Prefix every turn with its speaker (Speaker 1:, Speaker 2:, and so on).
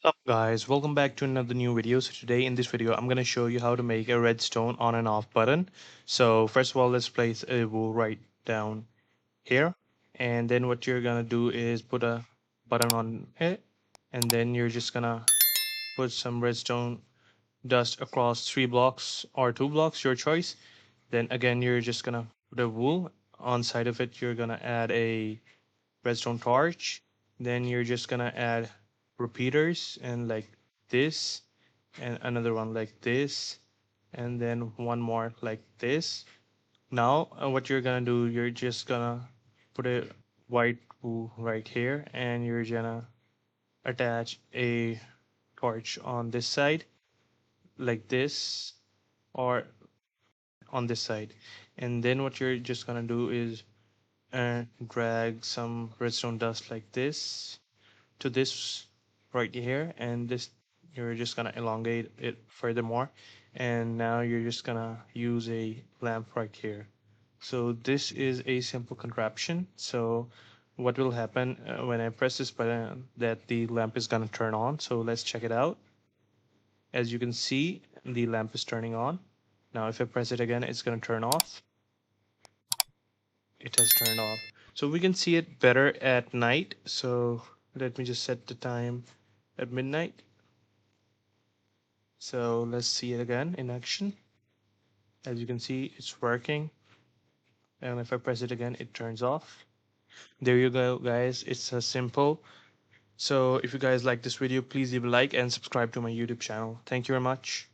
Speaker 1: Up guys, welcome back to another new video. So today in this video I'm going to show you how to make a redstone on and off button. So first of all, let's place a wool right down here, and then what you're going to do is put a button on it, and then you're just going to put some redstone dust across 3 blocks or 2 blocks, your choice. Then again you're just going to put a wool on side of it. You're going to add a redstone torch. Then you're just gonna add repeaters and like this, and another one like this, and then one more like this. Now what you're gonna do, you're just gonna put a white wool right here, and you're gonna attach a torch on this side like this, or on this side. And then what you're just gonna do is drag some redstone dust like this to this right here, and this you're just gonna elongate it furthermore, and now you're just gonna use a lamp right here. So this is a simple contraption. So what will happen when I press this button, that the lamp is gonna turn on. So let's check it out. As you can see, the lamp is turning on. Now if I press it again, it's gonna turn off. It has turned off. So we can see it better at night. So let me just set the time at midnight. So let's see it again in action. As you can see, it's working. And if I press it again, it turns off. There you go, guys. It's a simple. So if you guys like this video, please leave a like and subscribe to my YouTube channel. Thank you very much.